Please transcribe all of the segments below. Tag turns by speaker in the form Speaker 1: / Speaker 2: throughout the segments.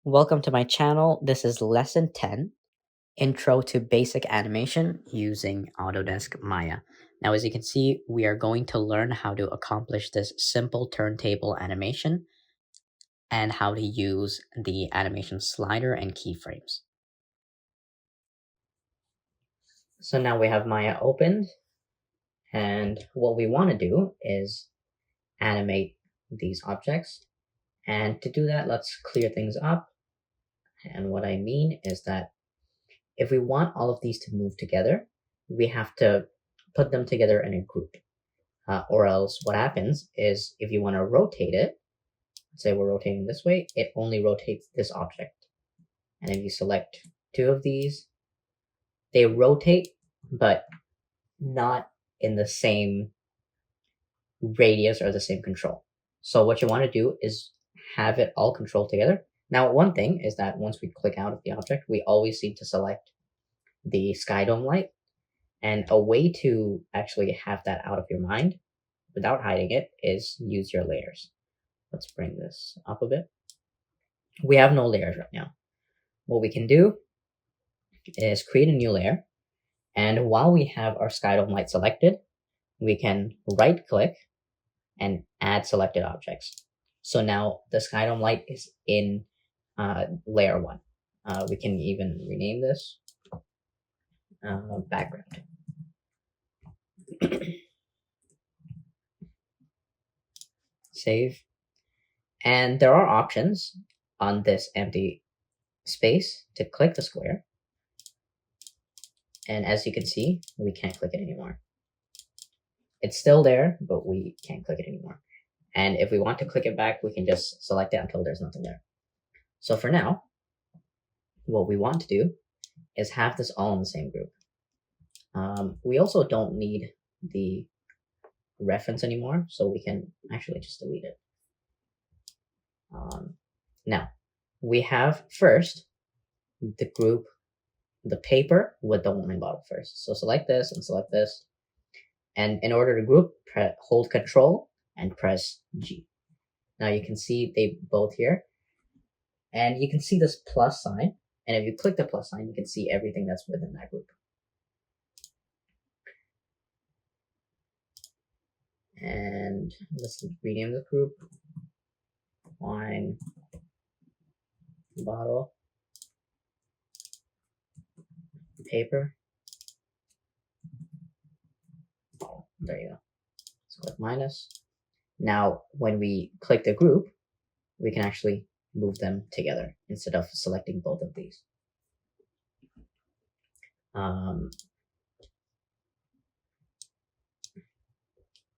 Speaker 1: Welcome to my channel. This is lesson 10, Intro to Basic Animation using Autodesk Maya. Now, as you can see, we are going to learn how to accomplish this simple turntable animation and how to use the animation slider and keyframes. So now we have Maya opened, and what we want to do is animate these objects. And to do that, let's clear things up. And what I mean is that if we want all of these to move together, we have to put them together in a group. Or else what happens is if you want to rotate it, let's say we're rotating this way, it only rotates this object. And if you select two of these, they rotate, but not in the same radius or the same control. So what you want to do is have it all controlled together. Now, one thing is that once we click out of the object, we always need to select the sky dome light. And a way to actually have that out of your mind without hiding it is use your layers. Let's bring this up a bit. We have no layers right now. What we can do is create a new layer. And while we have our sky dome light selected, we can right click and add selected objects. So now the sky dome light is in layer 1. We can even rename this background. Save. And there are options on this empty space to click the square. And as you can see, we can't click it anymore. It's still there, but we can't click it anymore. And if we want to click it back, we can just select it until there's nothing there. So for now, what we want to do is have this all in the same group. We also don't need the reference anymore, so we can actually just delete it. Now, we have first the group, the paper with the line model first. So select this and select this. And in order to group, hold Control and press G. Now you can see they both here. And you can see this plus sign. And if you click the plus sign, you can see everything that's within that group. And let's rename the group. Wine bottle paper. Oh, there you go. Let's click minus. Now, when we click the group, we can actually move them together instead of selecting both of these.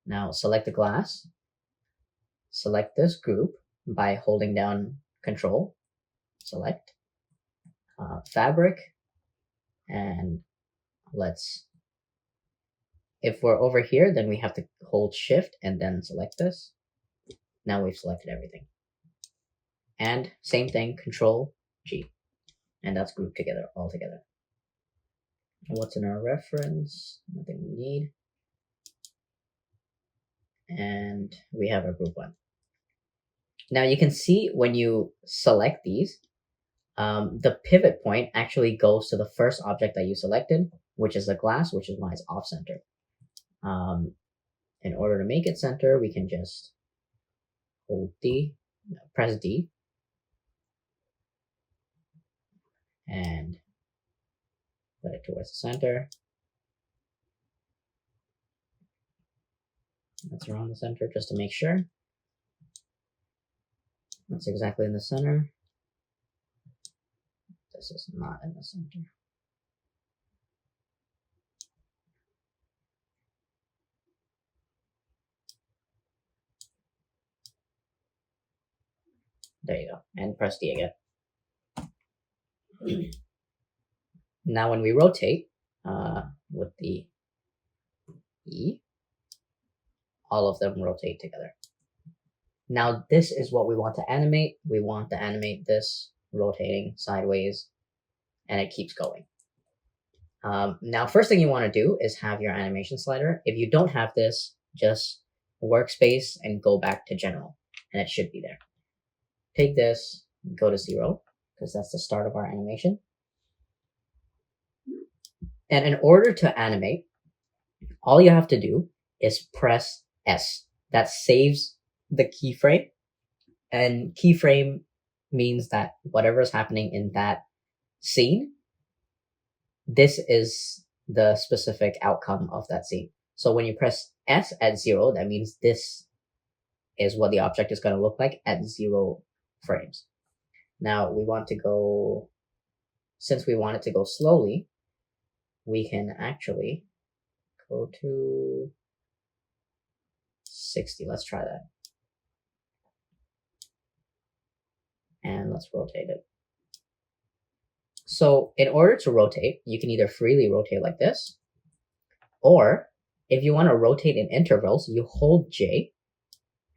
Speaker 1: Now select the glass. Select this group by holding down Control. Select fabric, and if we're over here, then we have to hold Shift and then select this. Now we've selected everything. And same thing, Control G. And that's grouped together, all together. What's in our reference? Nothing we need. And we have our group 1. Now you can see when you select these, the pivot point actually goes to the first object that you selected, which is the glass, which is why it's off center. In order to make it center, we can just press D, and put it towards the center. That's around the center just to make sure. That's exactly in the center. This is not in the center. There you go. And press D again. Now when we rotate with the E, all of them rotate together. Now this is what we want to animate. We want to animate this rotating sideways, and it keeps going. Now first thing you want to do is have your animation slider. If you don't have this, just workspace and go back to general, and it should be there. Take this, go to 0, because that's the start of our animation. And in order to animate, all you have to do is press S. That saves the keyframe. And keyframe means that whatever is happening in that scene, this is the specific outcome of that scene. So when you press S at 0, that means this is what the object is going to look like at 0 frames. Now we want to go, since we want it to go slowly, we can actually go to 60. Let's try that. And let's rotate it. So in order to rotate, you can either freely rotate like this, or if you want to rotate in intervals, you hold J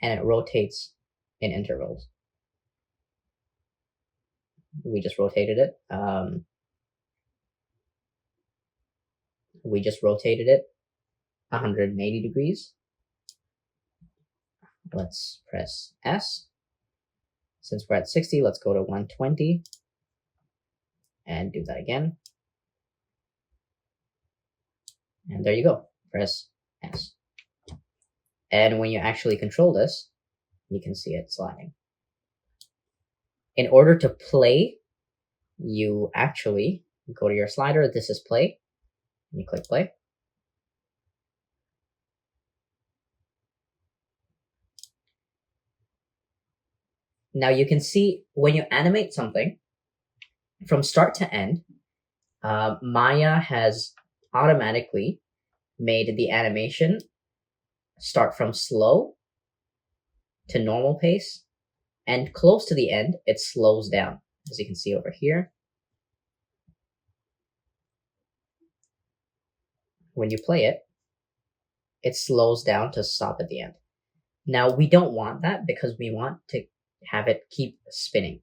Speaker 1: and it rotates in intervals. We just rotated it. We just rotated it 180 degrees. Let's press S. Since we're at 60, let's go to 120 and do that again. And there you go. Press S. And when you actually control this, you can see it sliding. In order to play, you actually go to your slider. This is play. And you click play. Now you can see when you animate something, from start to end, Maya has automatically made the animation start from slow to normal pace, and close to the end, it slows down, as you can see over here. When you play it, it slows down to stop at the end. Now, we don't want that because we want to have it keep spinning.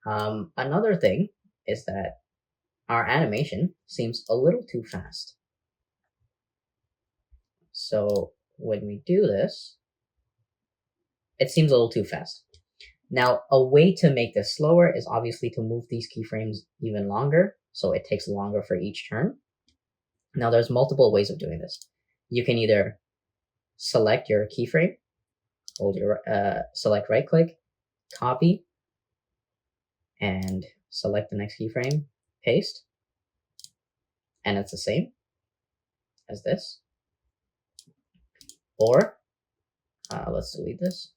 Speaker 1: Another thing is that our animation seems a little too fast. So when we do this, it seems a little too fast. Now, a way to make this slower is obviously to move these keyframes even longer, so it takes longer for each turn. Now, there's multiple ways of doing this. You can either select your keyframe, hold your select right click, copy, and select the next keyframe, paste, and it's the same as this. Or let's delete this.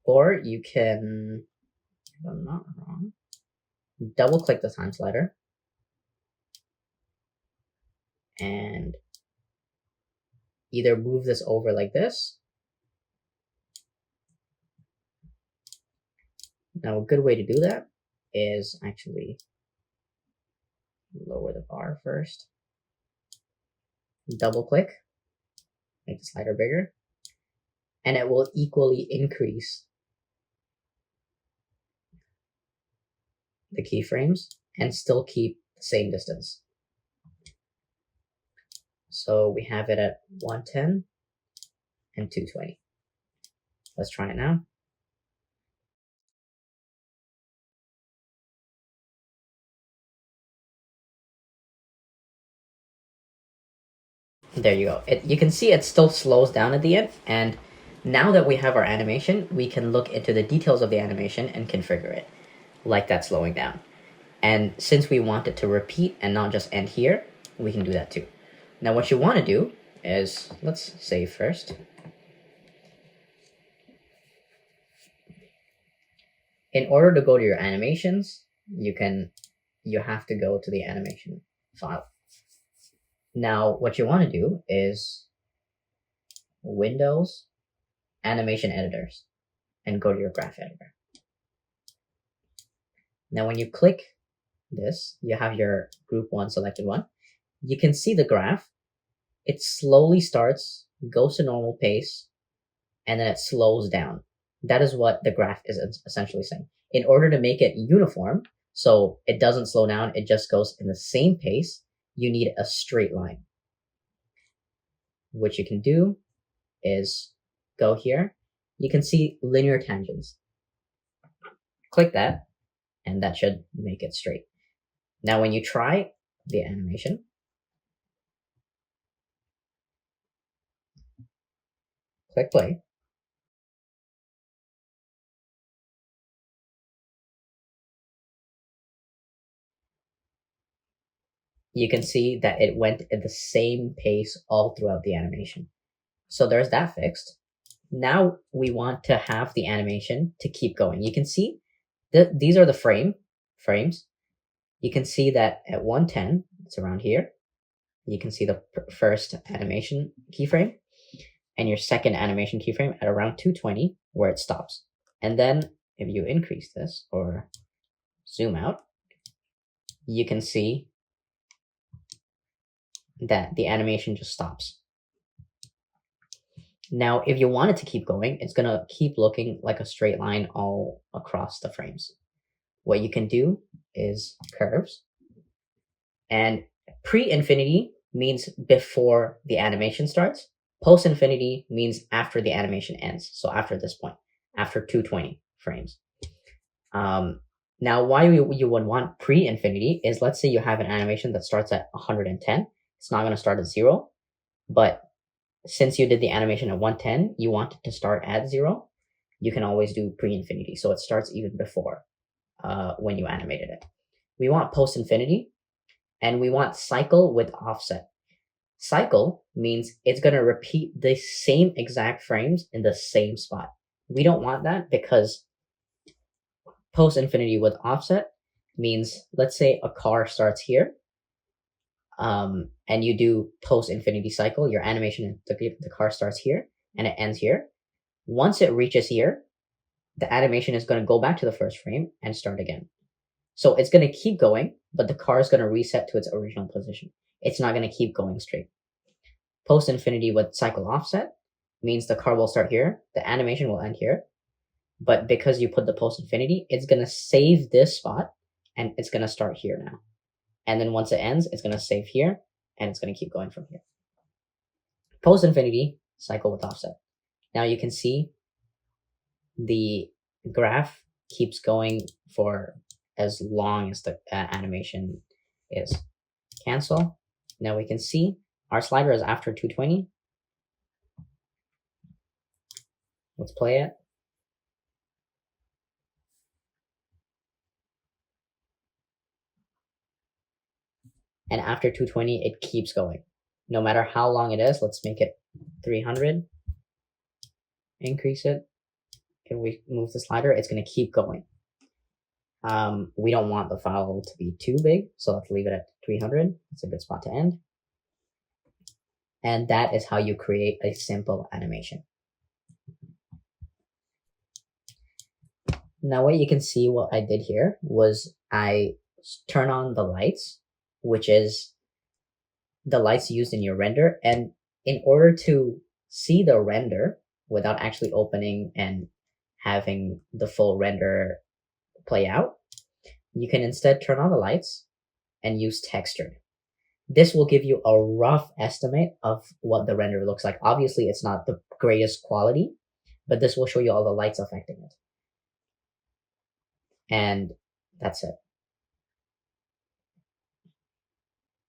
Speaker 1: Or you can, if I'm not wrong, double click the time slider and either move this over like this. Now, a good way to do that is actually lower the bar first, double click, make the slider bigger, and it will equally increase the keyframes and still keep the same distance. So we have it at 110 and 220. Let's try it now. There you go. You can see it still slows down at the end, and now that we have our animation, we can look into the details of the animation and configure it, like that slowing down. And since we want it to repeat and not just end here, we can do that too. Now what you want to do is, let's save first. In order to go to your animations, you have to go to the animation file. Now what you want to do is Windows, Animation Editors, and go to your graph editor. Now when you click this, you have your group 1 selected one. You can see the graph. It slowly starts, goes to normal pace, and then it slows down. That is what the graph is essentially saying. In order to make it uniform, so it doesn't slow down, it just goes in the same pace, you need a straight line. What you can do is go here. You can see linear tangents. Click that, and that should make it straight. Now when you try the animation, click play. You can see that it went at the same pace all throughout the animation. So there's that fixed. Now we want to have the animation to keep going. You can see that these are the frames. You can see that at 110, it's around here. You can see the first animation keyframe and your second animation keyframe at around 220 where it stops. And then if you increase this or zoom out, you can see that the animation just stops. Now, if you want it to keep going, it's going to keep looking like a straight line all across the frames. What you can do is curves, and pre-infinity means before the animation starts. Post-infinity means after the animation ends. So after this point, after 220 frames. Now, why you would want pre-infinity is, let's say you have an animation that starts at 110. It's not going to start at 0, but since you did the animation at 110, you want it to start at 0. You can always do pre-infinity, so it starts even before when you animated it. We want post-infinity, and we want cycle with offset. Cycle means it's going to repeat the same exact frames in the same spot. We don't want that, because post-infinity with offset means, let's say a car starts here, and you do post-infinity cycle, your animation, the car starts here, and it ends here. Once it reaches here, the animation is going to go back to the first frame and start again. So it's going to keep going, but the car is going to reset to its original position. It's not going to keep going straight. Post-infinity with cycle offset means the car will start here, the animation will end here, but because you put the post-infinity, it's going to save this spot, and it's going to start here now. And then once it ends, it's going to save here, and it's going to keep going from here. Post-infinity, cycle with offset. Now you can see the graph keeps going for as long as the animation is. Cancel. Now we can see our slider is after 220. Let's play it. And after 220, it keeps going. No matter how long it is, let's make it 300. Increase it. If we move the slider, it's going to keep going. We don't want the file to be too big, so let's leave it at 300. It's a good spot to end. And that is how you create a simple animation. Now what you can see, what I did here was I turn on the lights, which is the lights used in your render. And in order to see the render without actually opening and having the full render play out, you can instead turn on the lights and use textured. This will give you a rough estimate of what the render looks like. Obviously, it's not the greatest quality, but this will show you all the lights affecting it. And that's it.